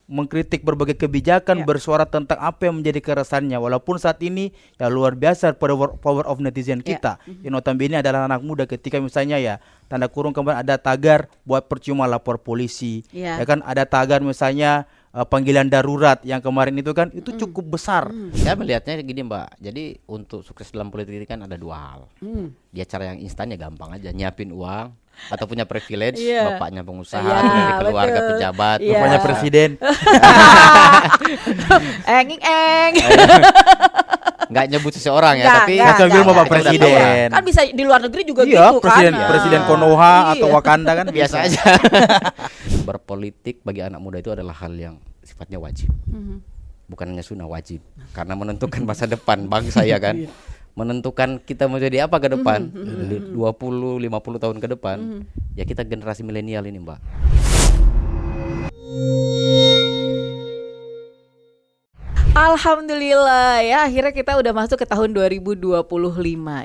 mengkritik berbagai kebijakan, bersuara tentang apa yang menjadi keresahannya. Walaupun saat ini ya luar biasa power of netizen kita. Yang notabene adalah anak muda, ketika misalnya ya tanda kurung kemarin ada tagar buat percuma lapor polisi. Ya kan ada tagar misalnya panggilan darurat yang kemarin itu kan itu cukup besar. Saya melihatnya gini Mbak, jadi untuk sukses dalam politik ini kan ada dua hal. Dia cara yang instan ya gampang aja, nyiapin uang atau punya privilege, bapaknya pengusaha, dari keluarga pejabat, bapaknya presiden. Nggak nyebut seseorang ya, tapi sambil bapak presiden. Kan bisa di luar negeri juga gitu presiden, kan. Presiden Konoha atau Wakanda kan biasa aja. Berpolitik bagi anak muda itu adalah hal yang sifatnya wajib. Bukan hanya sunnah, wajib. Karena menentukan masa depan bangsa ya kan. Menentukan kita mau jadi apa ke depan. 20, 50 tahun ke depan. Ya kita generasi milenial ini, Mbak. Alhamdulillah ya, akhirnya kita udah masuk ke tahun 2025.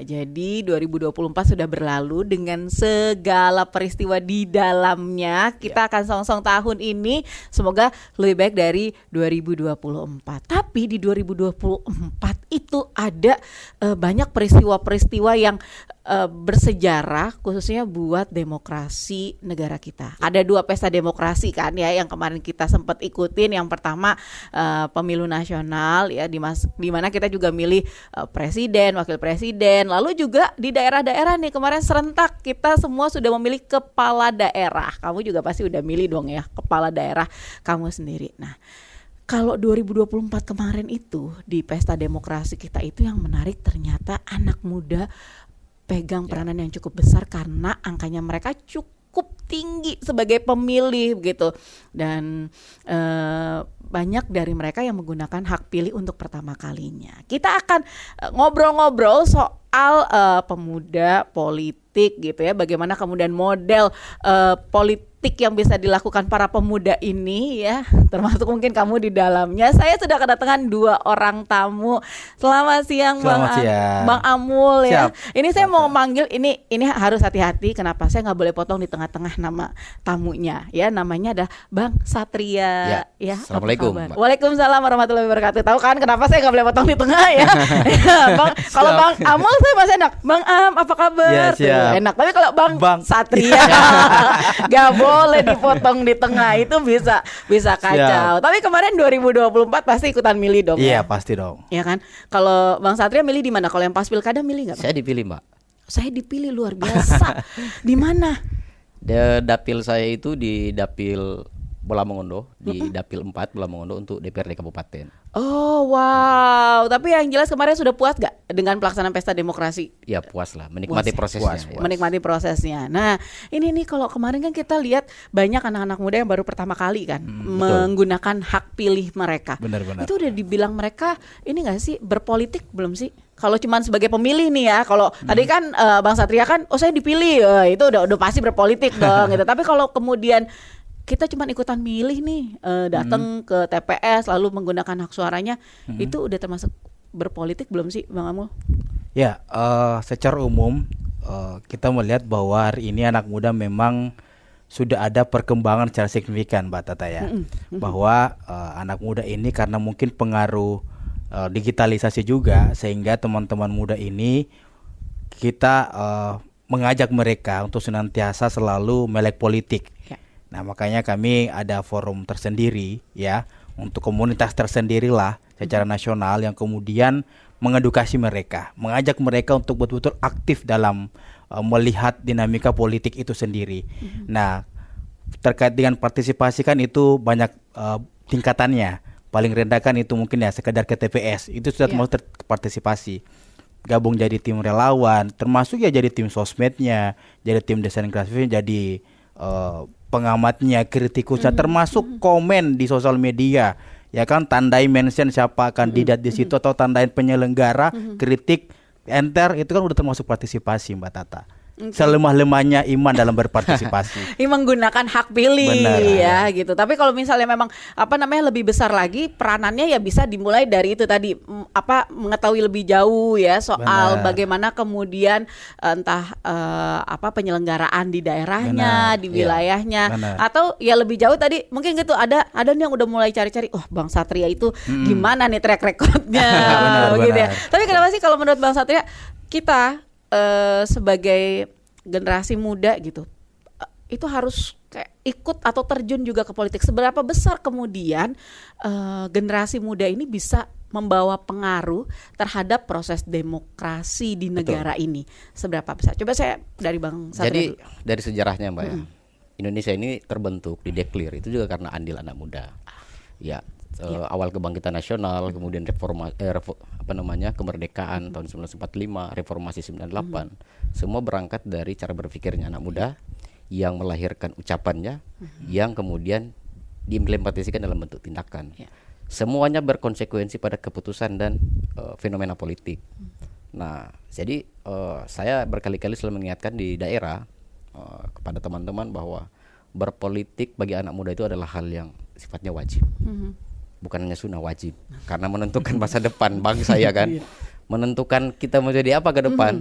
Jadi 2024 sudah berlalu dengan segala peristiwa di dalamnya. Kita akan song-song tahun ini semoga lebih baik dari 2024. Tapi di 2024 itu ada banyak peristiwa-peristiwa yang bersejarah khususnya buat demokrasi negara kita. Ada 2 pesta demokrasi kan ya yang kemarin kita sempat ikutin. Yang pertama pemilu nasional ya di mana kita juga milih presiden, wakil presiden. Lalu juga di daerah-daerah nih kemarin serentak kita semua sudah memilih kepala daerah. Kamu juga pasti udah milih dong ya kepala daerah kamu sendiri. Nah, kalau 2024 kemarin itu di pesta demokrasi kita itu yang menarik ternyata anak muda pegang peranan yang cukup besar karena angkanya mereka cukup tinggi sebagai pemilih gitu. Dan banyak dari mereka yang menggunakan hak pilih untuk pertama kalinya. Kita akan ngobrol-ngobrol soal pemuda politik gitu ya. Bagaimana kemudian model politik yang bisa dilakukan para pemuda ini ya, termasuk mungkin kamu di dalamnya. Saya sudah kedatangan 2 orang tamu. Selamat siang. Bang Amul ya. Ini saya mau manggil ini harus hati-hati. Kenapa? Saya nggak boleh potong di tengah-tengah nama tamunya ya. Namanya adalah Bang Satria ya. Assalamualaikum. Waalaikumsalam warahmatullahi wabarakatuh. Tahu kan kenapa saya nggak boleh potong di tengah ya? Kalau Bang Amul saya masih enak. Bang Am apa kabar? Enak. Tapi kalau Bang Satria nggak boleh dipotong di tengah, itu bisa kacau. Tapi kemarin 2024 pasti ikutan milih dong. Iya, pasti dong. Iya kan? Kalau Bang Satria milih di mana? Kalau yang pas pilkada milih nggak? Saya dipilih, Mbak. Saya dipilih luar biasa. Di mana? Dapil saya itu di Dapil Bola Mongondo, di Dapil 4 Bola Mongondo untuk DPRD Kabupaten. Oh wow, tapi yang jelas kemarin sudah puas gak dengan pelaksanaan pesta demokrasi? Ya puas lah, menikmati prosesnya. Puas. Menikmati prosesnya. Nah ini nih kalau kemarin kan kita lihat banyak anak-anak muda yang baru pertama kali kan menggunakan hak pilih mereka. Benar-benar. Itu udah dibilang mereka ini gak sih berpolitik belum sih? Kalau cuman sebagai pemilih nih ya, kalau tadi kan Bang Satria kan, saya dipilih, itu udah pasti berpolitik dong gitu. Tapi kalau kemudian kita cuma ikutan milih nih, datang ke TPS lalu menggunakan hak suaranya, itu udah termasuk berpolitik belum sih Bang Amul? Ya, secara umum kita melihat bahwa hari ini anak muda memang sudah ada perkembangan secara signifikan, Mbak Tata ya. Bahwa anak muda ini karena mungkin pengaruh digitalisasi juga, sehingga teman-teman muda ini kita mengajak mereka untuk senantiasa selalu melek politik. Nah makanya kami ada forum tersendiri ya, untuk komunitas tersendiri lah secara nasional yang kemudian mengedukasi mereka, mengajak mereka untuk betul-betul aktif dalam melihat dinamika politik itu sendiri. Nah terkait dengan partisipasi kan itu banyak tingkatannya. Paling rendah kan itu mungkin ya sekedar ke TPS, itu sudah termasuk partisipasi. Gabung jadi tim relawan, termasuk ya jadi tim sosmednya, jadi tim desain grafiknya, jadi pengamatnya, kritikusnya, termasuk komen di sosial media, ya kan, tandai mention siapa kandidat di situ atau tandain penyelenggara, kritik, enter, itu kan udah termasuk partisipasi Mbak Tata. selemah-lemahnya iman dalam berpartisipasi. Menggunakan hak pilih. Benar. Ya gitu. Tapi kalau misalnya memang lebih besar lagi peranannya ya bisa dimulai dari itu tadi mengetahui lebih jauh ya soal bagaimana kemudian entah penyelenggaraan di daerahnya, di wilayahnya, atau ya lebih jauh tadi mungkin gitu ada nih yang udah mulai cari-cari, Bang Satria itu gimana nih track recordnya, gitu ya. Tapi kenapa sih kalau menurut Bang Satria kita sebagai generasi muda gitu itu harus kayak ikut atau terjun juga ke politik? Seberapa besar kemudian generasi muda ini bisa membawa pengaruh terhadap proses demokrasi di negara ini? Seberapa besar? Coba saya dari Bang Satria Jadi dulu. dari sejarahnya Mbak ya, Indonesia ini terbentuk, dideklir itu juga karena andil anak muda. Ya, awal kebangkitan nasional, kemudian kemerdekaan tahun 1945, reformasi 98, semua berangkat dari cara berpikirnya anak muda yang melahirkan ucapannya, yang kemudian diimplementasikan dalam bentuk tindakan. Semuanya berkonsekuensi pada keputusan dan fenomena politik. Nah, jadi saya berkali-kali selalu mengingatkan di daerah kepada teman-teman bahwa berpolitik bagi anak muda itu adalah hal yang sifatnya wajib. Bukan hanya sunnah, wajib, karena menentukan masa depan bangsa ya kan, menentukan kita mau jadi apa ke depan,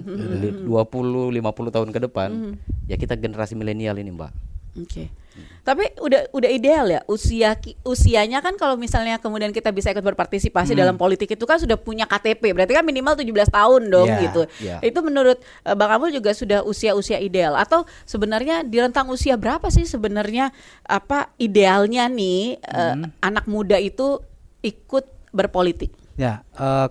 20-50 tahun ke depan, ya kita generasi milenial ini Mbak. Tapi udah ideal ya usianya kan kalau misalnya kemudian kita bisa ikut berpartisipasi dalam politik itu kan sudah punya KTP, berarti kan minimal 17 tahun dong gitu. Itu menurut Bang Amul juga sudah usia ideal, atau sebenarnya di rentang usia berapa sih sebenarnya idealnya nih anak muda itu ikut berpolitik? Ya,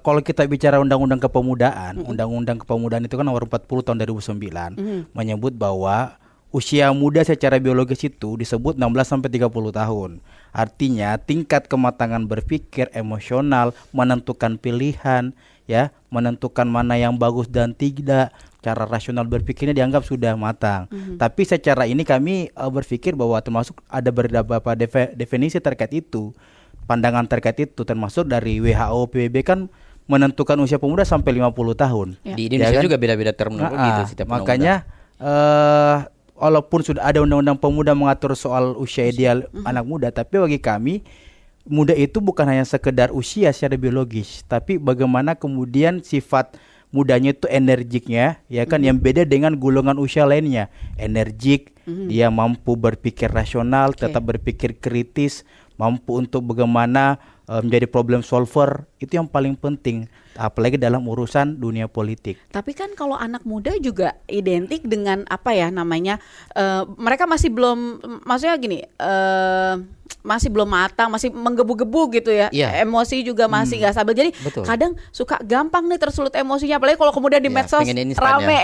kalau kita bicara undang-undang kepemudaan, undang-undang kepemudaan itu kan nomor 40 tahun 2009 menyebut bahwa usia muda secara biologis itu disebut 16 sampai 30 tahun. Artinya tingkat kematangan berpikir, emosional, menentukan pilihan, ya, menentukan mana yang bagus dan tidak, cara rasional berpikirnya dianggap sudah matang. Tapi secara ini kami berpikir bahwa termasuk ada beberapa definisi terkait itu, pandangan terkait itu, termasuk dari WHO, PBB kan menentukan usia pemuda sampai 50 tahun. Di Indonesia juga beda-beda terminologi itu setiap makanya walaupun sudah ada undang-undang pemuda mengatur soal usia ideal anak muda, tapi bagi kami muda itu bukan hanya sekedar usia secara biologis, tapi bagaimana kemudian sifat mudanya itu energiknya, ya kan, yang beda dengan golongan usia lainnya. Energik, dia mampu berpikir rasional, tetap berpikir kritis, mampu untuk bagaimana menjadi problem solver, itu yang paling penting, apalagi dalam urusan dunia politik. Tapi kan kalau anak muda juga identik dengan mereka masih belum, maksudnya gini, masih belum matang, masih menggebu-gebu gitu ya. Emosi juga masih nggak stabil. Jadi kadang suka gampang nih tersulut emosinya, apalagi kalau kemudian di medsos rame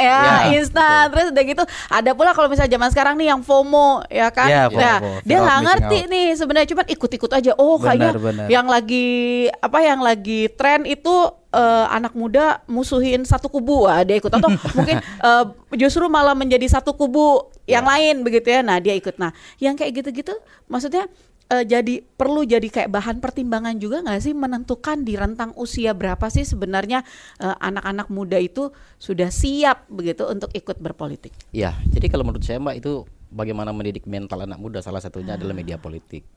instan. Terus udah gitu ada pula kalau misalnya zaman sekarang nih yang FOMO ya kan. Dia nggak ngerti nih sebenarnya, cuma ikut-ikut aja. Kayaknya yang lagi tren itu anak muda musuhin satu kubu, dia ikut, atau mungkin justru malah menjadi satu kubu yang lain begitu ya. Nah, dia ikut. Nah, yang kayak gitu-gitu maksudnya perlu jadi kayak bahan pertimbangan juga nggak sih, menentukan di rentang usia berapa sih sebenarnya anak-anak muda itu sudah siap begitu untuk ikut berpolitik? Ya, jadi kalau menurut saya Mbak, itu bagaimana mendidik mental anak muda salah satunya adalah media politik.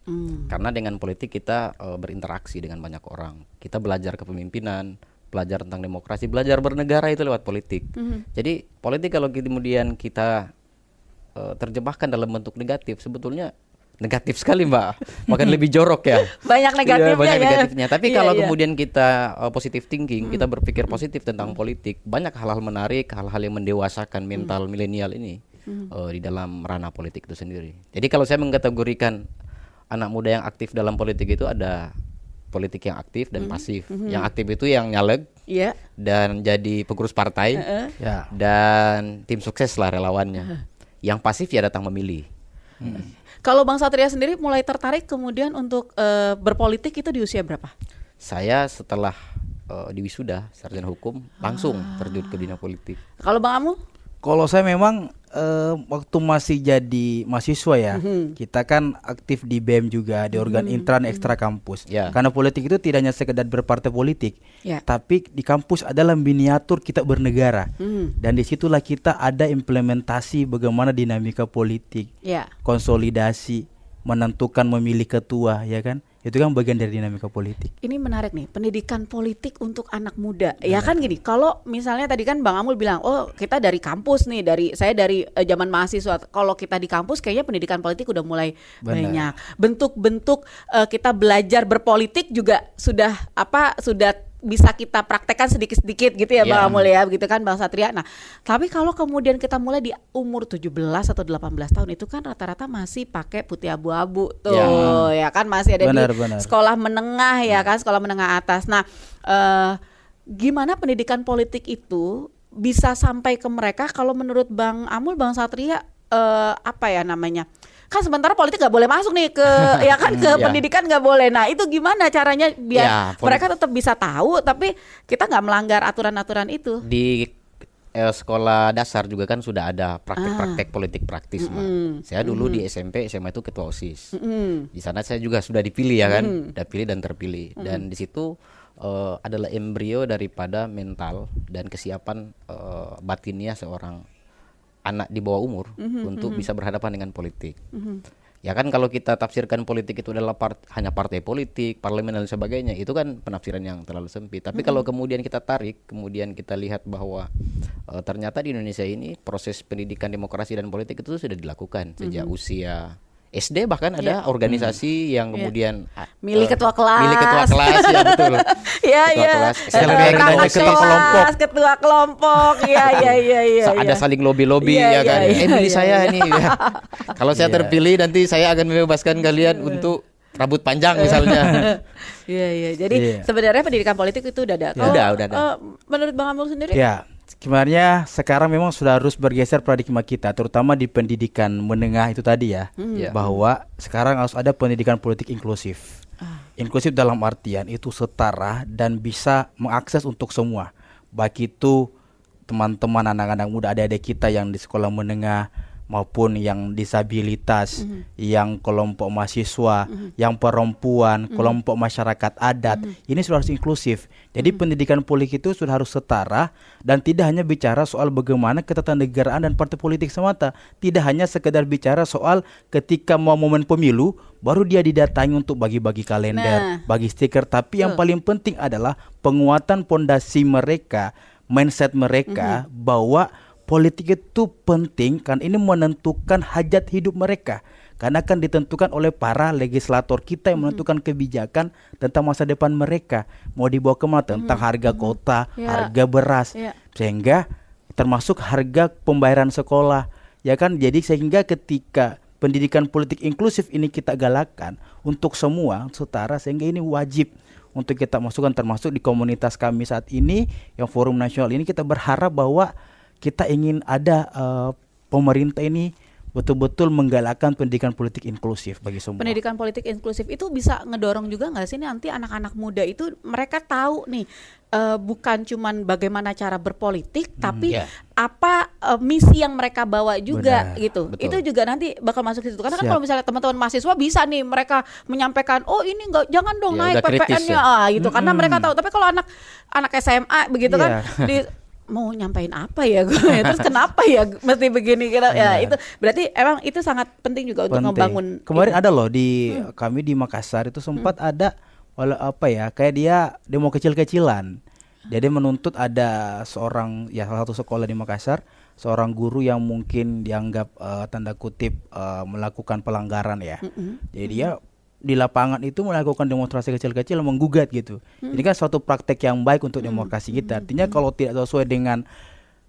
Karena dengan politik kita berinteraksi dengan banyak orang. Kita belajar kepemimpinan, belajar tentang demokrasi, belajar bernegara itu lewat politik. Jadi politik kalau kemudian kita terjebakkan dalam bentuk negatif, sebetulnya negatif sekali Mbak, bahkan lebih jorok ya. Banyak negatifnya. Tapi kalau kemudian kita positive thinking, kita berpikir positif tentang politik, banyak hal-hal menarik, hal-hal yang mendewasakan mental milenial ini di dalam ranah politik itu sendiri. Jadi kalau saya mengkategorikan anak muda yang aktif dalam politik itu ada politik yang aktif dan pasif. Yang aktif itu yang nyaleg dan jadi pengurus partai dan tim sukses lah relawannya. Yang pasif ya datang memilih. Kalau Bang Satria sendiri mulai tertarik kemudian untuk berpolitik itu di usia berapa? Saya setelah di wisuda sarjana hukum langsung terjun ke dunia politik. Kalau Bang Amul? Kalau saya memang waktu masih jadi mahasiswa ya, kita kan aktif di BEM juga, di organ intran ekstra kampus. Ya. Karena politik itu tidak hanya sekedar berpartai politik, tapi di kampus adalah miniatur kita bernegara. Dan disitulah kita ada implementasi bagaimana dinamika politik, konsolidasi, menentukan memilih ketua, ya kan? Itu kan bagian dari dinamika politik. Ini menarik nih, pendidikan politik untuk anak muda. Ya kan gini, kalau misalnya tadi kan Bang Amul bilang, oh kita dari kampus nih, saya dari zaman mahasiswa. Kalau kita di kampus kayaknya pendidikan politik udah mulai banyak. Bentuk-bentuk kita belajar berpolitik juga sudah bisa kita praktekkan sedikit-sedikit gitu ya Bang Amul ya, begitu kan Bang Satria. Nah, tapi kalau kemudian kita mulai di umur 17 atau 18 tahun itu kan rata-rata masih pakai putih abu-abu tuh, ya kan masih ada di sekolah menengah ya kan, sekolah menengah atas. Nah, gimana pendidikan politik itu bisa sampai ke mereka kalau menurut Bang Amul, Bang Satria, kan sementara politik nggak boleh masuk nih ke pendidikan nggak boleh. Nah itu gimana caranya biar mereka tetap bisa tahu tapi kita nggak melanggar aturan-aturan itu? Di sekolah dasar juga kan sudah ada praktek-praktek politik praktis. Saya dulu di SMP SMA itu ketua OSIS. Di sana saya juga sudah dipilih ya kan, udah pilih dan terpilih. Dan di situ adalah embrio daripada mental dan kesiapan batinnya seorang anak di bawah umur untuk bisa berhadapan dengan politik. Ya kan kalau kita tafsirkan politik itu adalah hanya partai politik, parlemen dan sebagainya, itu kan penafsiran yang terlalu sempit. Tapi kalau kemudian kita tarik, kemudian kita lihat bahwa ternyata di Indonesia ini proses pendidikan demokrasi dan politik itu sudah dilakukan sejak usia SD, bahkan ada organisasi yang kemudian milih ketua kelas. Milih ketua kelas ya betul. Ketua kelompok. Iya. Ada saling lobby ya kan. Milih saya nih. Kalau saya terpilih nanti saya akan membebaskan kalian untuk rambut panjang misalnya. Iya. Jadi sebenarnya pendidikan politik itu udah ada. Udah. Menurut Bang Amul sendiri? Ya. Sebenarnya sekarang memang sudah harus bergeser paradigma kita, terutama di pendidikan menengah itu tadi ya, bahwa sekarang harus ada pendidikan politik inklusif. Inklusif dalam artian itu setara dan bisa mengakses untuk semua, baik itu teman-teman anak-anak muda, adik-adik kita yang di sekolah menengah maupun yang disabilitas, yang kelompok mahasiswa, yang perempuan, kelompok masyarakat adat. Ini sudah harus inklusif. Jadi pendidikan politik itu sudah harus setara dan tidak hanya bicara soal bagaimana ketatanegaraan dan partai politik semata. Tidak hanya sekedar bicara soal ketika mau momen pemilu baru dia didatangi untuk bagi-bagi kalender, bagi stiker. Tapi yang paling penting adalah penguatan pondasi mereka, mindset mereka bahwa politik itu penting kan, ini menentukan hajat hidup mereka. Karena akan ditentukan oleh para legislator kita yang menentukan kebijakan tentang masa depan mereka. Mau dibawa kemana, tentang harga kota, harga beras, sehingga termasuk harga pembayaran sekolah. Ya kan, jadi sehingga ketika pendidikan politik inklusif ini kita galakkan untuk semua setara, sehingga ini wajib untuk kita masukkan, termasuk di komunitas kami saat ini yang Forum Nasional ini. Kita berharap bahwa kita ingin ada pemerintah ini betul-betul menggalakkan pendidikan politik inklusif bagi semua. Pendidikan politik inklusif itu bisa ngedorong juga nggak sih nanti anak-anak muda itu mereka tahu nih bukan cuman bagaimana cara berpolitik, tapi apa misi yang mereka bawa juga. Gitu. Betul. Itu juga nanti bakal masuk ke situ. Karena kan kalau misalnya teman-teman mahasiswa bisa nih mereka menyampaikan, oh ini jangan dong naik PPN-nya gitu. Karena mereka tahu. Tapi kalau anak SMA begitu kan mau nyampein apa ya gue, terus kenapa ya mesti begini gitu. Ya itu berarti emang itu sangat penting juga untuk membangun. Kemarin ada loh di kami di Makassar itu sempat ada kayak dia demo kecil-kecilan. Jadi menuntut ada seorang salah satu sekolah di Makassar, seorang guru yang mungkin dianggap tanda kutip melakukan pelanggaran ya. Jadi dia di lapangan itu melakukan demonstrasi kecil-kecil menggugat gitu. Ini kan suatu praktek yang baik untuk demokrasi kita. Artinya kalau tidak sesuai dengan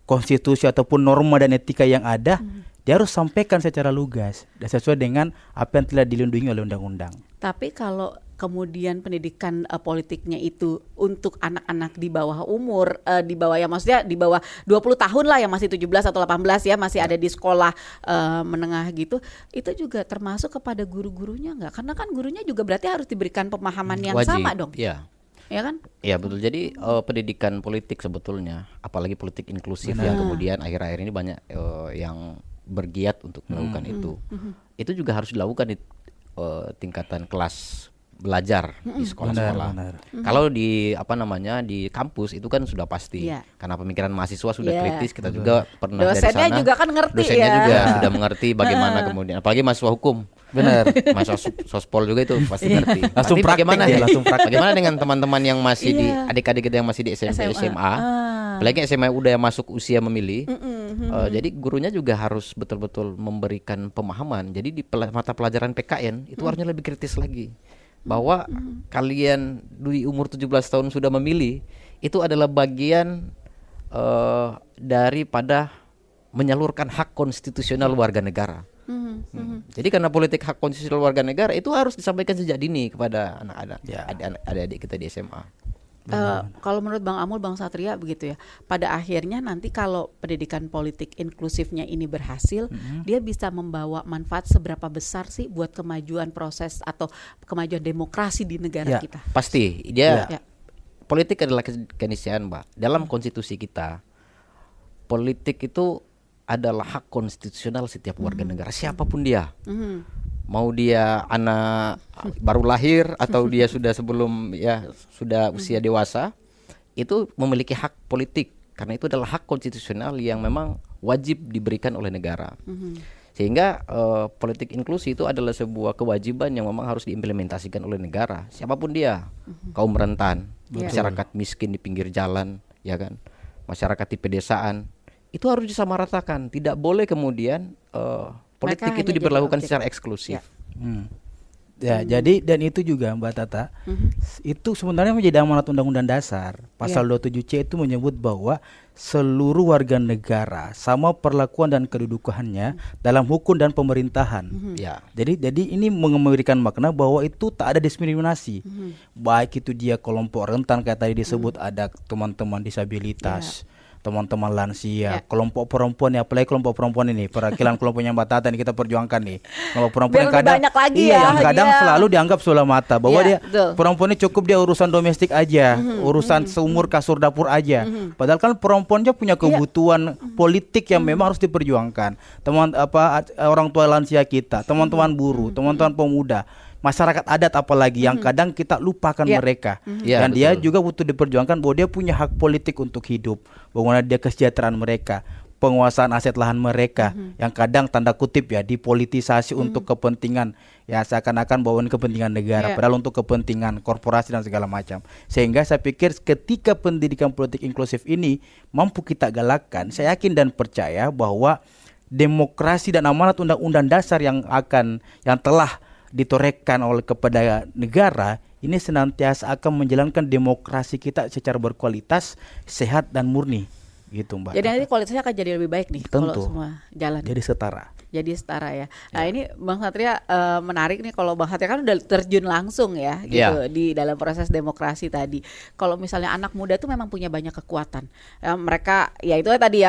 konstitusi ataupun norma dan etika yang ada, dia harus sampaikan secara lugas dan sesuai dengan apa yang telah dilindungi oleh undang-undang. Tapi kalau kemudian pendidikan politiknya itu untuk anak-anak di bawah umur, di bawah maksudnya di bawah 20 tahun lah, yang masih 17 atau 18 ya, masih ada di sekolah menengah gitu, itu juga termasuk kepada guru-gurunya nggak? Karena kan gurunya juga berarti harus diberikan pemahaman yang wajib, sama dong. Ya. ya kan? Ya betul. Jadi pendidikan politik sebetulnya, apalagi politik inklusif yang kemudian akhir-akhir ini banyak yang bergiat untuk melakukan itu. Itu juga harus dilakukan di tingkatan kelas belajar di sekolah-sekolah. Kalau di di kampus itu kan sudah pasti. Karena pemikiran mahasiswa sudah kritis, kita juga pernah dari sana. Dosennya juga kan ngerti Dosennya juga sudah mengerti bagaimana kemudian, apalagi mahasiswa hukum. Benar. Mahasiswa sospol juga itu pasti ngerti. Langsung Tapi bagaimana langsung praktik. bagaimana dengan teman-teman yang masih di adik-adik kita yang masih di SMP, SMA, apalagi SMA udah masuk usia memilih. Jadi gurunya juga harus betul-betul memberikan pemahaman. Jadi di mata pelajaran PKN itu harusnya lebih kritis lagi. Bahwa kalian di umur 17 tahun sudah memilih, itu adalah bagian daripada menyalurkan hak konstitusional warga negara. Jadi karena politik hak konstitusional warga negara itu harus disampaikan sejak dini kepada adik-adik kita di SMA. Kalau menurut Bang Amul, Bang Satria begitu ya. Pada akhirnya nanti kalau pendidikan politik inklusifnya ini berhasil, dia bisa membawa manfaat seberapa besar sih buat kemajuan proses atau kemajuan demokrasi di negara kita? Pasti. Politik adalah keniscayaan, Mbak. Dalam konstitusi kita, politik itu adalah hak konstitusional setiap warga negara, siapapun dia. Mau dia anak baru lahir atau dia sudah sudah usia dewasa, itu memiliki hak politik karena itu adalah hak konstitusional yang memang wajib diberikan oleh negara. Sehingga politik inklusi itu adalah sebuah kewajiban yang memang harus diimplementasikan oleh negara, siapapun dia. Kaum rentan, masyarakat miskin di pinggir jalan, ya kan, masyarakat di pedesaan, itu harus disamaratakan. Tidak boleh kemudian politik itu diberlakukan secara eksklusif. Jadi dan itu juga Mbak Tata, itu sebenarnya menjadi amanat Undang-Undang Dasar. Pasal 27C itu menyebut bahwa seluruh warga negara sama perlakuan dan kedudukannya dalam hukum dan pemerintahan. Jadi ini memberikan makna bahwa itu tak ada diskriminasi. Baik itu dia kelompok rentan kayak tadi disebut, ada teman-teman disabilitas, teman-teman lansia, kelompok perempuan ya, apalagi kelompok perempuan ini, perwakilan kelompoknya Mbak Tata ini kita perjuangkan nih. Kelompok perempuan yang kadang yang kadang selalu dianggap sebelah mata bahwa dia perempuan ini cukup dia urusan domestik aja, urusan seumur kasur dapur aja. Padahal kan perempuannya punya kebutuhan politik yang memang harus diperjuangkan. Orang tua lansia kita, teman-teman buruh, teman-teman pemuda, masyarakat adat apalagi yang kadang kita lupakan mereka. Dan dia juga butuh diperjuangkan bahwa dia punya hak politik untuk hidup, bagaimana dia kesejahteraan mereka, penguasaan aset lahan mereka yang kadang tanda kutip dipolitisasi untuk kepentingan seakan-akan bahwa ini kepentingan negara, padahal untuk kepentingan korporasi dan segala macam. Sehingga saya pikir ketika pendidikan politik inklusif ini mampu kita galakkan, saya yakin dan percaya bahwa demokrasi dan amanat Undang-Undang Dasar yang telah ditorehkan oleh kepada negara ini senantiasa akan menjalankan demokrasi kita secara berkualitas, sehat dan murni, gitu Mbak. Jadi nanti kualitasnya akan jadi lebih baik nih kalau semua jalan. Jadi setara ya. Nah ini Bang Satria menarik nih, kalau Bang Satria kan udah terjun langsung gitu di dalam proses demokrasi tadi. Kalau misalnya anak muda tuh memang punya banyak kekuatan. Mereka itu tadi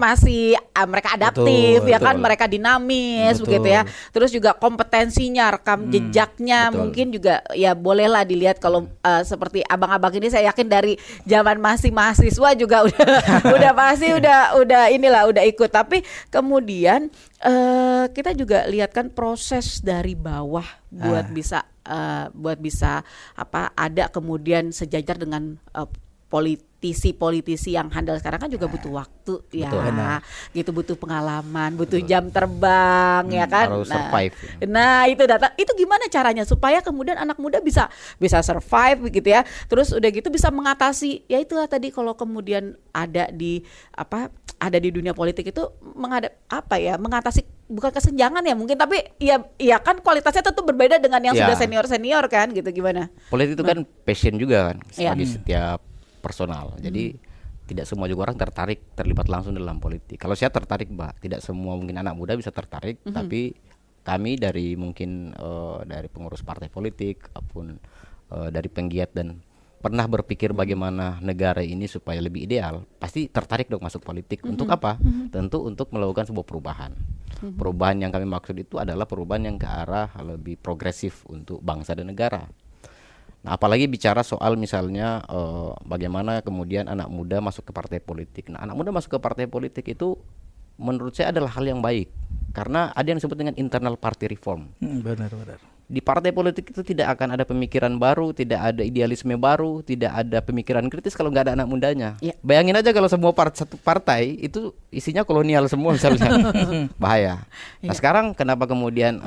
masih mereka adaptif, betul. Mereka dinamis, begitu ya. Terus juga kompetensinya, rekam jejaknya mungkin juga bolehlah dilihat. Kalau seperti abang-abang ini saya yakin dari zaman masih mahasiswa juga udah pasti udah ikut. Tapi kemudian kita juga lihat kan proses dari bawah buat bisa ada kemudian sejajar dengan politisi yang handal sekarang kan juga butuh waktu gitu, butuh pengalaman, butuh jam terbang kan. Harus survive. Nah itu itu gimana caranya supaya kemudian anak muda bisa survive gitu ya. Terus udah gitu bisa mengatasi itulah tadi, kalau kemudian ada di dunia politik itu mengatasi bukan kesenjangan mungkin, tapi kan kualitasnya tentu berbeda dengan yang sudah senior kan gitu. Gimana? Politik itu kan passion juga kan bagi setiap personal. Jadi tidak semua juga orang terlibat langsung dalam politik. Kalau saya tertarik, Mbak, tidak semua mungkin anak muda bisa tertarik, tapi kami dari mungkin dari pengurus partai politik ataupun dari penggiat dan pernah berpikir bagaimana negara ini supaya lebih ideal, pasti tertarik dong masuk politik. Untuk apa? Tentu untuk melakukan sebuah perubahan. Perubahan yang kami maksud itu adalah perubahan yang ke arah lebih progresif untuk bangsa dan negara. Nah, apalagi bicara soal misalnya bagaimana kemudian anak muda masuk ke partai politik. Nah, anak muda masuk ke partai politik itu menurut saya adalah hal yang baik karena ada yang disebut dengan internal party reform. Benar. Di partai politik itu tidak akan ada pemikiran baru, tidak ada idealisme baru, tidak ada pemikiran kritis kalau nggak ada anak mudanya. Ya. Bayangin aja kalau semua satu partai itu isinya kolonial semua misalnya, bahaya. Nah sekarang kenapa kemudian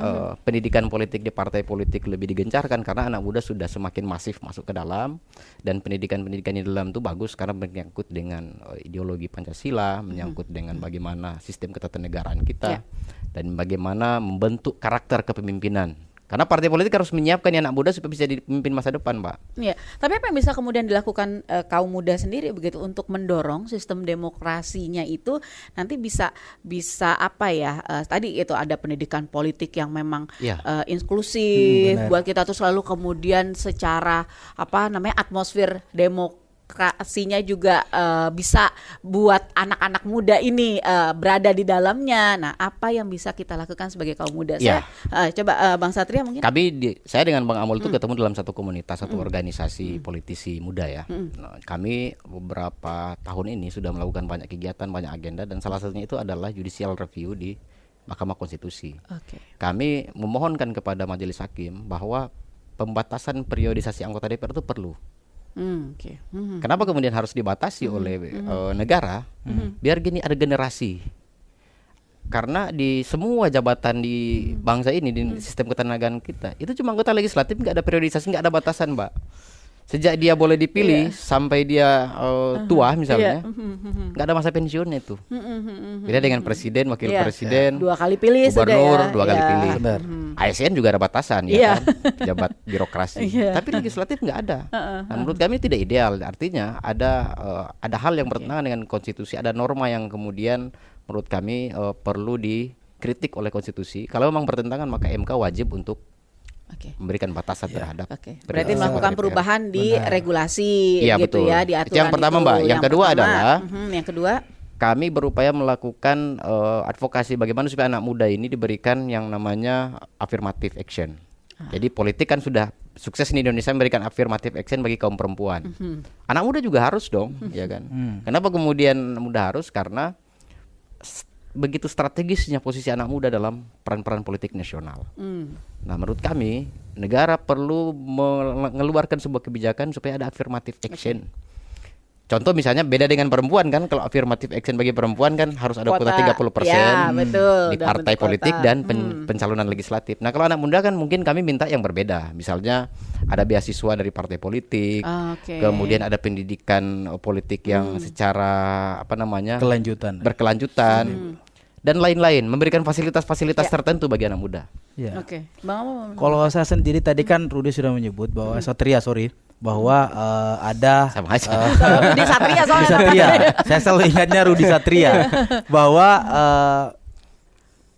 pendidikan politik di partai politik lebih digencarkan karena anak muda sudah semakin masif masuk ke dalam dan pendidikan di dalam itu bagus karena menyangkut dengan ideologi Pancasila, menyangkut dengan bagaimana sistem ketatanegaraan kita dan bagaimana membentuk karakter kepemimpinan. Karena partai politik harus menyiapkan anak muda supaya bisa dipimpin masa depan, Pak. Iya, tapi apa yang bisa kemudian dilakukan kaum muda sendiri begitu untuk mendorong sistem demokrasinya itu nanti bisa apa ya? Tadi itu ada pendidikan politik yang memang inklusif buat kita tuh selalu kemudian secara atmosfer demokrasinya juga bisa buat anak-anak muda ini berada di dalamnya. Nah, apa yang bisa kita lakukan sebagai kaum muda? Saya coba Bang Satria mungkin. Saya dengan Bang Amul itu ketemu dalam satu komunitas, satu organisasi politisi muda ya. Nah, kami beberapa tahun ini sudah melakukan banyak kegiatan, banyak agenda dan salah satunya itu adalah judicial review di Mahkamah Konstitusi. Kami memohonkan kepada Majelis Hakim bahwa pembatasan periodisasi anggota DPR itu perlu. Kenapa kemudian harus dibatasi oleh negara? Biar gini ada generasi. Karena di semua jabatan di bangsa ini di sistem ketenagaan kita itu cuma anggota legislatif, nggak ada periodisasi, nggak ada batasan, Mbak. Sejak dia boleh dipilih sampai dia tua misalnya, nggak ada masa pensiunnya itu. Beda dengan presiden, wakil presiden, 2 kali pilih, gubernur 2 kali pilih. Benar. ASN juga ada batasan ya kan, pejabat birokrasi. Tapi legislatif nggak ada. Nah, menurut kami tidak ideal. Artinya ada hal yang bertentangan dengan konstitusi, ada norma yang kemudian menurut kami perlu dikritik oleh konstitusi. Kalau memang bertentangan maka MK wajib untuk memberikan batasan terhadap. Berarti melakukan perubahan di regulasi gitu betul. Ya, di aturan. Itu yang pertama, Mbak. Yang kedua adalah kami berupaya melakukan advokasi bagaimana supaya anak muda ini diberikan yang namanya affirmative action. Jadi politik kan sudah sukses di Indonesia memberikan affirmative action bagi kaum perempuan. Anak muda juga harus dong, ya kan? Kenapa kemudian muda harus? Karena begitu strategisnya posisi anak muda dalam peran-peran politik nasional. Nah, menurut kami negara perlu mengeluarkan sebuah kebijakan supaya ada affirmative action. Contoh misalnya beda dengan perempuan kan, kalau affirmative action bagi perempuan kan harus ada kuota 30% di partai politik dan pencalonan legislatif. Nah, kalau anak muda kan mungkin kami minta yang berbeda. Misalnya ada beasiswa dari partai politik, kemudian ada pendidikan politik yang secara berkelanjutan. Dan lain-lain, memberikan fasilitas-fasilitas tertentu bagi anak muda. Kalau saya sendiri tadi kan Rudi sudah menyebut bahwa bahwa ada Rudi Satria soalnya. Satria. Saya selalu ingatnya Rudi Satria bahwa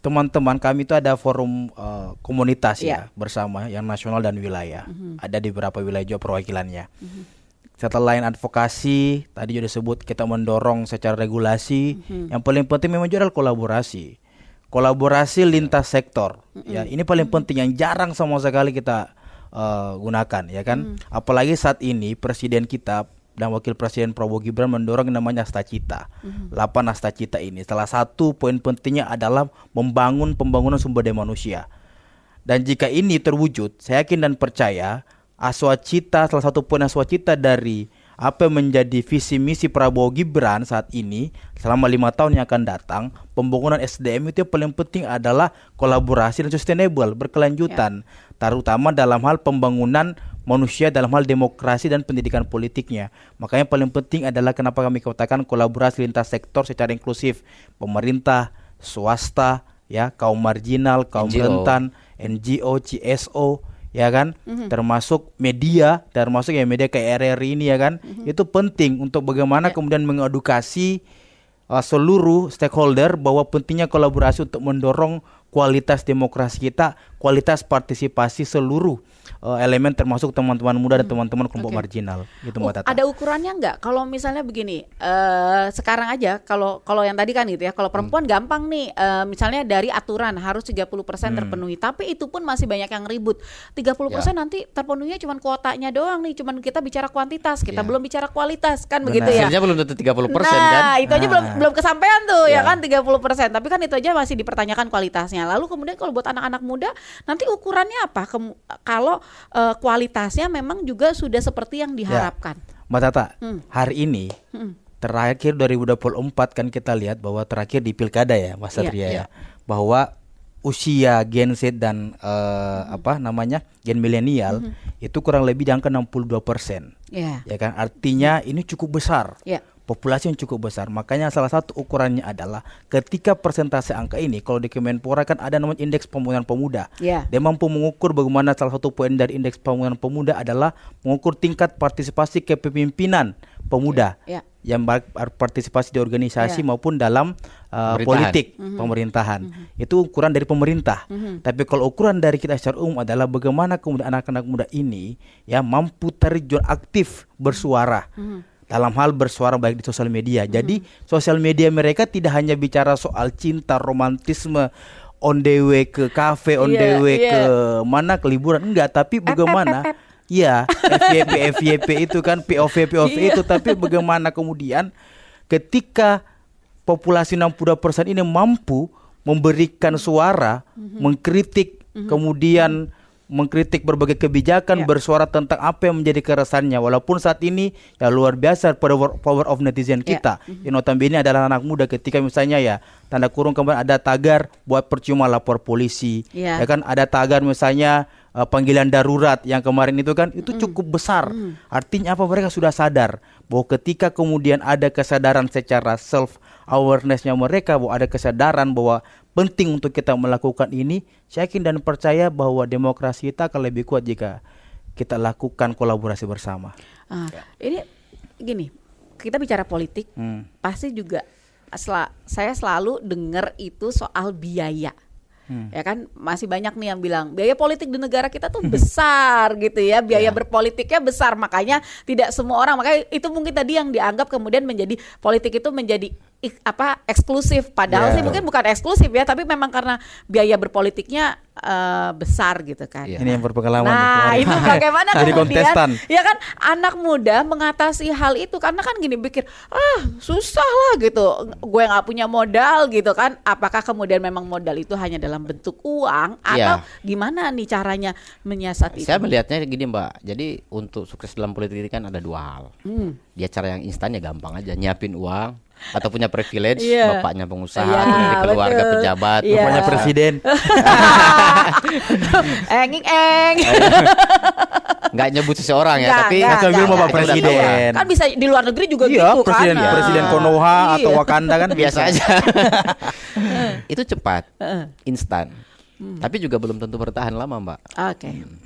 teman-teman kami itu ada forum komunitas bersama yang nasional dan wilayah. Ada di beberapa wilayah juga perwakilannya. Setelah advokasi, tadi juga disebut kita mendorong secara regulasi. Yang paling penting memang juga adalah kolaborasi lintas sektor. Ya, ini paling penting yang jarang sama sekali kita gunakan, ya kan? Apalagi saat ini presiden kita dan wakil presiden Prabowo Gibran mendorong yang namanya Astacita. 8 Astacita ini salah satu poin pentingnya adalah membangun pembangunan sumber daya manusia. Dan jika ini terwujud, saya yakin dan percaya Aswacita, salah satu poin Aswacita dari apa yang menjadi visi misi Prabowo Gibran saat ini selama 5 tahun yang akan datang, pembangunan SDM itu yang paling penting adalah kolaborasi dan sustainable, berkelanjutan, terutama dalam hal pembangunan manusia dalam hal demokrasi dan pendidikan politiknya. Makanya paling penting adalah kenapa kami katakan kolaborasi lintas sektor secara inklusif, pemerintah, swasta, ya, kaum marginal, kaum rentan, NGO, CSO, ya kan, termasuk media, termasuk ya media kayak RRI ini, ya kan, itu penting untuk bagaimana kemudian mengedukasi seluruh stakeholder bahwa pentingnya kolaborasi untuk mendorong kualitas demokrasi kita, kualitas partisipasi seluruh elemen termasuk teman-teman muda dan teman-teman kelompok marginal gitu Mbak Tata. Ada ukurannya nggak? Kalau misalnya begini, sekarang aja kalau yang tadi kan gitu ya, kalau perempuan gampang nih, misalnya dari aturan harus 30% terpenuhi, tapi itu pun masih banyak yang ribut. 30% nanti terpenuhinya cuma kuotanya doang nih, cuman kita bicara kuantitas, kita belum bicara kualitas kan. Begitu ya. Hasilnya belum tentu 30% kan. Nah, itu aja belum kesampaian tuh ya kan 30%, tapi kan itu aja masih dipertanyakan kualitasnya. Lalu kemudian kalau buat anak-anak muda nanti ukurannya apa? Kalau kualitasnya memang juga sudah seperti yang diharapkan. Mbak Tata, hari ini terakhir 2024 kan kita lihat bahwa terakhir di pilkada ya Mas Satria ya, bahwa usia Gen Z dan Gen milenial itu kurang lebih di angka 62%. Ya kan, artinya ini cukup besar. Populasi yang cukup besar. Makanya salah satu ukurannya adalah ketika persentase angka ini, kalau di Kemenpora kan ada namanya indeks pembangunan pemuda. Dia mampu mengukur bagaimana, salah satu poin dari indeks pembangunan pemuda adalah mengukur tingkat partisipasi kepemimpinan pemuda yang partisipasi di organisasi maupun dalam politik pemerintahan. Itu ukuran dari pemerintah. Tapi kalau ukuran dari kita secara umum adalah bagaimana kemudian anak-anak muda ini ya mampu terjun aktif bersuara. Dalam hal bersuara baik di sosial media. Jadi sosial media mereka tidak hanya bicara soal cinta, romantisme, on the way ke kafe, on the way ke mana, ke liburan, enggak, tapi bagaimana FYP itu kan, POV itu, tapi bagaimana kemudian ketika populasi 62% ini mampu memberikan suara, mengkritik, kemudian mengkritik berbagai kebijakan, bersuara tentang apa yang menjadi keresahannya. Walaupun saat ini ya luar biasa power of netizen kita. Yang notabene adalah anak muda, ketika misalnya ya tanda kurung kemarin ada tagar buat percuma lapor polisi. Ya kan, ada tagar misalnya panggilan darurat yang kemarin itu kan, itu cukup besar. Artinya apa, mereka sudah sadar bahwa ketika kemudian ada kesadaran secara self awarenessnya mereka, bahwa ada kesadaran bahwa penting untuk kita melakukan ini, saya yakin dan percaya bahwa demokrasi kita akan lebih kuat jika kita lakukan kolaborasi bersama. Ini gini, kita bicara politik, pasti juga saya selalu dengar itu soal biaya. Ya kan, masih banyak nih yang bilang biaya politik di negara kita tuh besar gitu ya, biaya berpolitiknya besar, makanya tidak semua orang, makanya itu mungkin tadi yang dianggap kemudian menjadi politik itu menjadi eksklusif, padahal sih mungkin bukan eksklusif ya, tapi memang karena biaya berpolitiknya besar gitu kan. Ini yang berpengalaman. Nah itu bagaimana kemudian kontestan. Ya kan, anak muda mengatasi hal itu, karena kan gini, pikir susah lah gitu, gue nggak punya modal gitu kan. Apakah kemudian memang modal itu hanya dalam bentuk uang atau gimana nih caranya menyiasati itu? Saya melihatnya gini Mbak, jadi untuk sukses dalam politik ini kan ada dua hal. Dia cara yang instan ya gampang aja, nyiapin uang atau punya privilege, bapaknya pengusaha, dari keluarga pejabat, bapaknya presiden. Nggak nyebut seseorang ya, tapi sambil bapak presiden. Kan bisa di luar negeri juga gitu presiden, kan. Presiden Konoha atau Wakanda kan biasa aja. Itu cepat, instan. Tapi juga belum tentu bertahan lama Mbak.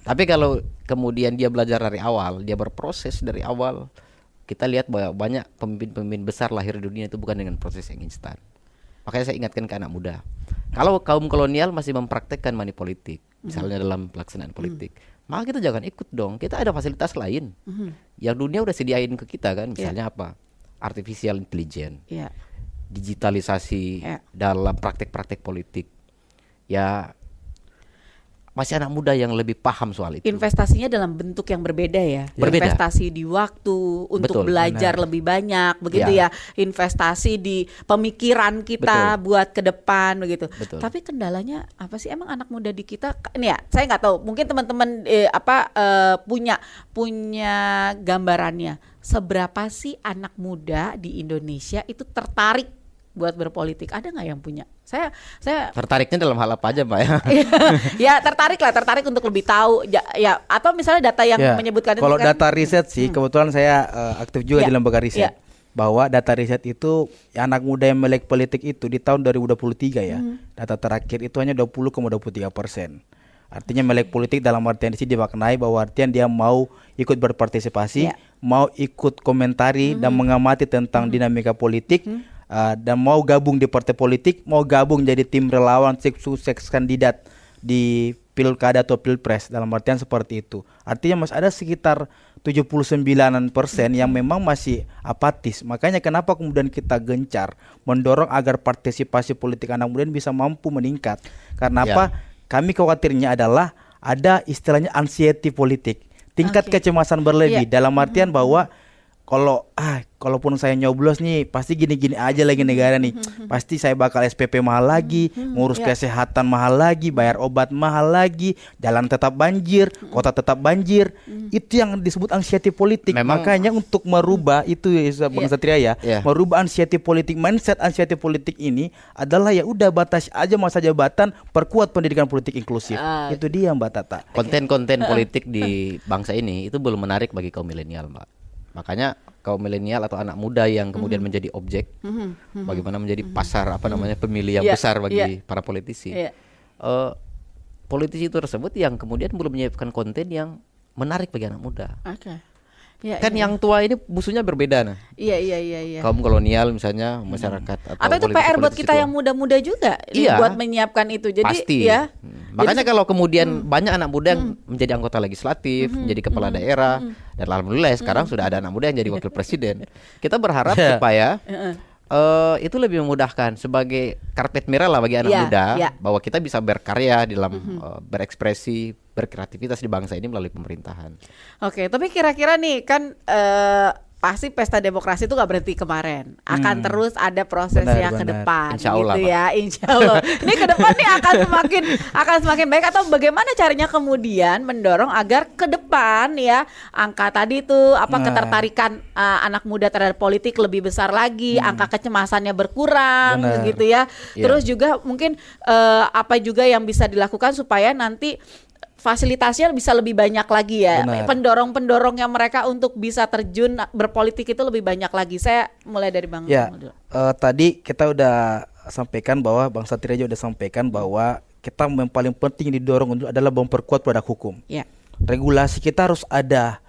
Tapi kalau kemudian dia belajar dari awal, dia berproses dari awal, kita lihat bahwa banyak pemimpin-pemimpin besar lahir di dunia itu bukan dengan proses yang instan. Makanya saya ingatkan ke anak muda, kalau kaum kolonial masih mempraktekkan money politik, misalnya dalam pelaksanaan politik, maka kita jangan ikut dong. Kita ada fasilitas lain yang dunia udah sediain ke kita kan. Misalnya apa? Artificial intelligence, digitalisasi dalam praktek-praktek politik. Ya masih anak muda yang lebih paham soal itu. Investasinya dalam bentuk yang berbeda ya. Berbeda. Investasi di waktu untuk belajar lebih banyak, begitu ya. Investasi di pemikiran kita buat ke depan begitu. Tapi kendalanya apa sih emang anak muda di kita? Ini ya, saya nggak tahu. Mungkin teman-teman punya gambarannya. Seberapa sih anak muda di Indonesia itu tertarik buat berpolitik? Ada nggak yang punya? Saya tertariknya dalam hal apa aja Mbak ya? Ya tertarik untuk lebih tahu ya, atau misalnya data yang menyebutkan itu. Kalau data riset sih, kebetulan saya aktif juga di lembaga riset, bahwa data riset itu anak muda yang melek politik itu di tahun 2023 ya, data terakhir itu hanya 20,23%. Artinya melek politik dalam artian di sini dimaknai bahwa artian dia mau ikut berpartisipasi, mau ikut komentari dan mengamati tentang dinamika politik. Dan mau gabung di partai politik, mau gabung jadi tim relawan sukses kandidat di pilkada atau pilpres, dalam artian seperti itu. Artinya masih ada sekitar 79% yang memang masih apatis. Makanya kenapa kemudian kita gencar mendorong agar partisipasi politik anak muda ini bisa mampu meningkat. Karena apa? Kami khawatirnya adalah ada istilahnya anxiety politik, tingkat kecemasan berlebih, dalam artian bahwa kalaupun saya nyoblos nih pasti gini-gini aja lagi negara nih. Pasti saya bakal SPP mahal lagi, ngurus kesehatan mahal lagi, bayar obat mahal lagi, jalan tetap banjir, kota tetap banjir. Itu yang disebut anxiety politik. Makanya untuk merubah itu Bang Satria ya, merubah anxiety politik, mindset anxiety politik ini adalah ya udah batasi aja masa jabatan, perkuat pendidikan politik inklusif. Itu dia Mbak Tata. Konten-konten politik di bangsa ini itu belum menarik bagi kaum milenial, Mbak. Makanya kaum milenial atau anak muda yang kemudian menjadi objek, bagaimana menjadi pasar pemilih yang besar bagi para politisi. Politisi itu tersebut yang kemudian belum menyiapkan konten yang menarik bagi anak muda. Yang tua ini musuhnya berbeda nah. Kaum kolonial misalnya, masyarakat atau itu PR buat kita yang muda-muda juga buat menyiapkan itu. Jadi pasti. Makanya kalau kemudian banyak anak muda yang menjadi anggota legislatif, menjadi kepala daerah, dan alhamdulillah sekarang sudah ada anak muda yang jadi wakil presiden. Kita berharap supaya itu lebih memudahkan sebagai karpet merah lah bagi anak muda, bahwa kita bisa berkarya dalam berekspresi, berkreativitas di bangsa ini melalui pemerintahan. Oke, tapi kira-kira nih kan pasti pesta demokrasi itu gak berhenti kemarin, akan terus ada prosesnya ke depan, Insya Allah, gitu ya, Insya Allah. Ini ke depan nih akan semakin baik, atau bagaimana caranya kemudian mendorong agar ke depan ya angka tadi itu ketertarikan anak muda terhadap politik lebih besar lagi, angka kecemasannya berkurang, begitu ya. Terus juga mungkin apa juga yang bisa dilakukan supaya nanti fasilitasnya bisa lebih banyak lagi ya. Pendorong-pendorong yang mereka untuk bisa terjun berpolitik itu lebih banyak lagi. Saya mulai dari Bang. Tadi kita udah sampaikan bahwa Bang Satria juga udah sampaikan bahwa kita yang paling penting didorong untuk adalah memperkuat produk hukum. Regulasi kita harus ada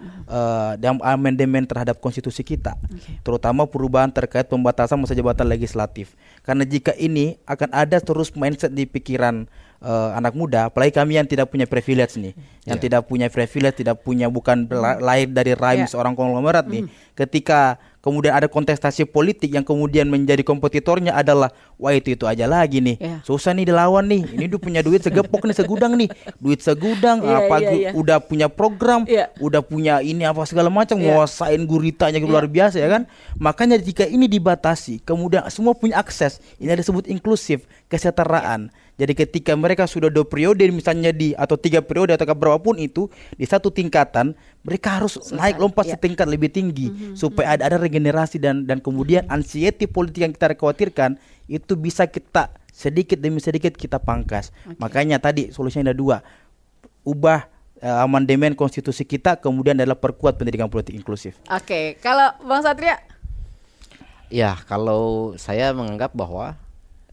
dalam amandemen terhadap konstitusi kita, terutama perubahan terkait pembatasan masa jabatan legislatif. Karena jika ini akan ada terus mindset di pikiran anak muda, apalagi kami yang tidak punya privilege nih, yang tidak punya privilege, bukan lahir dari rahim seorang konglomerat nih, ketika kemudian ada kontestasi politik yang kemudian menjadi kompetitornya adalah itu aja lagi nih, susah nih dilawan nih, ini dia punya duit segepok nih, segudang nih, duit segudang, udah punya program, udah punya ini apa segala macam, nguasain guritanya luar biasa ya kan. Makanya jika ini dibatasi, kemudian semua punya akses, ini disebut inklusif, kesetaraan. Jadi ketika mereka sudah 2 periode misalnya atau 3 periode atau berapapun itu di satu tingkatan, mereka harus naik lompat setingkat lebih tinggi supaya ada regenerasi dan kemudian anxiety politik yang kita khawatirkan itu bisa kita sedikit demi sedikit kita pangkas. Makanya tadi solusinya ada 2. Ubah amandemen konstitusi kita, kemudian adalah perkuat pendidikan politik inklusif. Kalau Bang Satria? Ya, kalau saya menganggap bahwa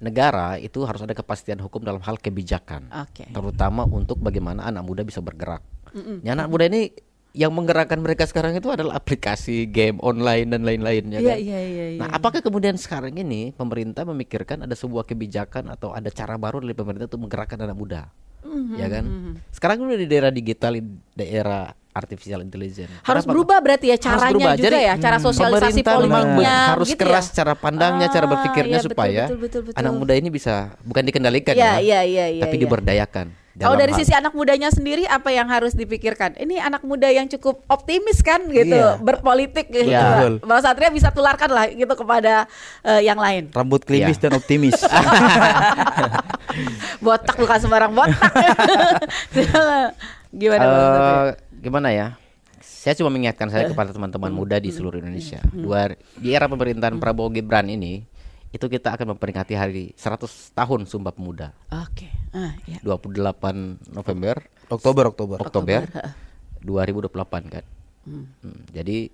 negara itu harus ada kepastian hukum dalam hal kebijakan, terutama untuk bagaimana anak muda bisa bergerak. Anak muda ini yang menggerakkan mereka sekarang itu adalah aplikasi, game online dan lain-lainnya. Nah, apakah kemudian sekarang ini pemerintah memikirkan ada sebuah kebijakan atau ada cara baru dari pemerintah untuk menggerakkan anak muda? Ya kan? Sekarang udah di daerah digital, di daerah artificial intelligence. Harus berubah berarti ya caranya juga. Jadi, cara sosialisasi politiknya harus gitu keras cara pandangnya, cara berpikirnya supaya betul. Anak muda ini bisa bukan dikendalikan tapi diberdayakan. Kalau dari sisi anak mudanya sendiri apa yang harus dipikirkan? Ini anak muda yang cukup optimis kan gitu, berpolitik gitu. Bang Satria bisa tularkan lah gitu kepada yang lain. Rambut klimis dan optimis. Botak bukan sembarang botak. Gimana Bang Satria? Gimana ya? Saya cuma mengingatkan kepada teman-teman muda di seluruh Indonesia. Di era pemerintahan Prabowo Gibran ini, itu kita akan memperingati hari 100 tahun Sumpah Pemuda. 28 November Oktober 2028 kan. Jadi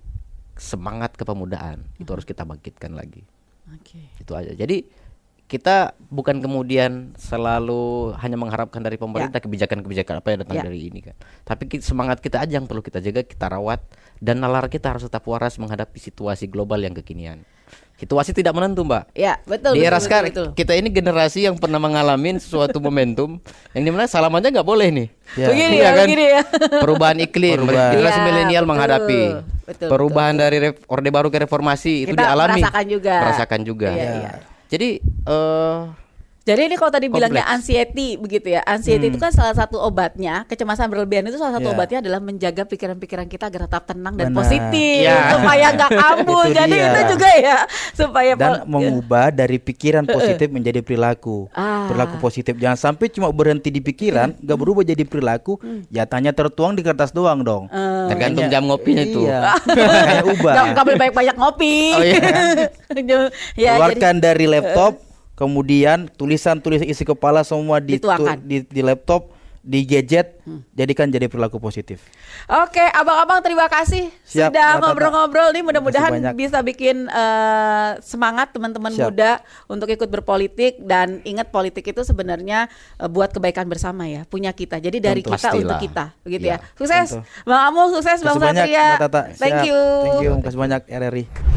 semangat kepemudaan itu harus kita bangkitkan lagi. Itu aja. Jadi kita bukan kemudian selalu hanya mengharapkan dari pemerintah kebijakan-kebijakan apa yang datang dari ini kan. Tapi semangat kita aja yang perlu kita jaga, kita rawat, dan nalar kita harus tetap waras menghadapi situasi global yang kekinian. Situasi tidak menentu, Mbak. Ya, betul. Di era betul, sekarang betul. kita ini generasi yang pernah mengalami suatu momentum yang dimana salam aja nggak boleh nih. Ya. Begini Iya ya, kan? begini ya. Perubahan iklim, generasi Ya, milenial betul. menghadapi Betul, perubahan dari Orde Baru ke reformasi itu Kita dialami. merasakan juga. Iya, iya. Jadi Jadi ini kalau tadi bilangnya Kompleks. anxiety begitu ya. Anxiety itu kan salah satu obatnya, kecemasan berlebihan itu salah satu Ya. obatnya adalah menjaga pikiran-pikiran kita agar tetap tenang dan Benar. positif Ya. supaya nggak kambuh. Itu Jadi dia. itu juga ya supaya Dan mengubah dari pikiran positif menjadi perilaku. Perilaku positif. Jangan sampai cuma berhenti di pikiran, nggak berubah jadi perilaku. Nyatanya tertuang di kertas doang dong. tergantung jam ngopinya itu. Iya. Makanya ubah. nggak boleh banyak-banyak ngopi. Oh, iya. Ya, Keluarkan dari laptop, kemudian tulisan-tulisan isi kepala semua Dituangkan. di laptop, di gadget, jadikan jadi perilaku positif. Oke, abang-abang terima kasih Siap, sudah Mbak Tata. ngobrol-ngobrol nih. Terima Mudah-mudahan kasih banyak. bisa bikin semangat teman-teman Siap. muda untuk ikut berpolitik, dan ingat politik itu sebenarnya buat kebaikan bersama ya, punya kita. Jadi dari Tentu, kita untuk pastilah. kita, begitu ya. Ya, Sukses, tentu. Bang Amul, sukses Bang Terima kasih banyak, Satria. Mbak Tata. Thank Siap. you. Thank you. Terima kasih banyak RRI.